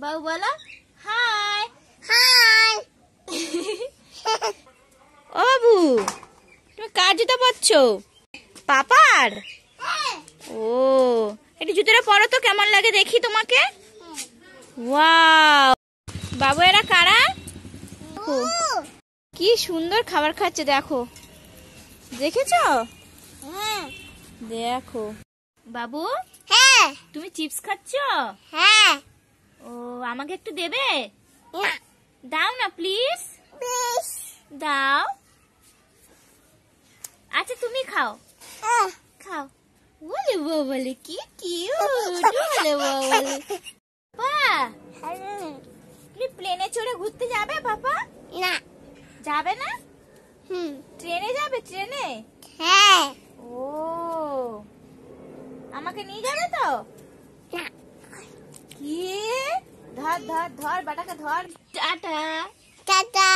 বাবু বলো high. High. ও বাবু, তুমি কার জুতো পরছো? পাপার? ও, একটু জুতোটা পরো তো, কেমন লাগে দেখি তোমাকে। ওয়াও, বাবু এরা কারা? কি সুন্দর খাবার খাচ্ছে, দেখো, দেখেছো? দেখো বাবু, হ্যাঁ। তুমি চিপস খাচ্ছ? হ্যাঁ। ও, আমাকে একটু দেবে? দাও না প্লিজ, প্লিজ। দাও। আচ্ছা তুমি খাও, খাও। বলে বলে কি কিউট, বলে বলে। পাপা, তুমি প্লেনে চড়ে ঘুরতে যাবে? পাপা না। যাবে না? ট্রেনে যাবে? ট্রেনে? হ্যাঁ। ও, আমাকে নিয়ে যাবে তো? না। কি? ধর ধর ধর, বাটাকে ধর। টাটা। টাটা।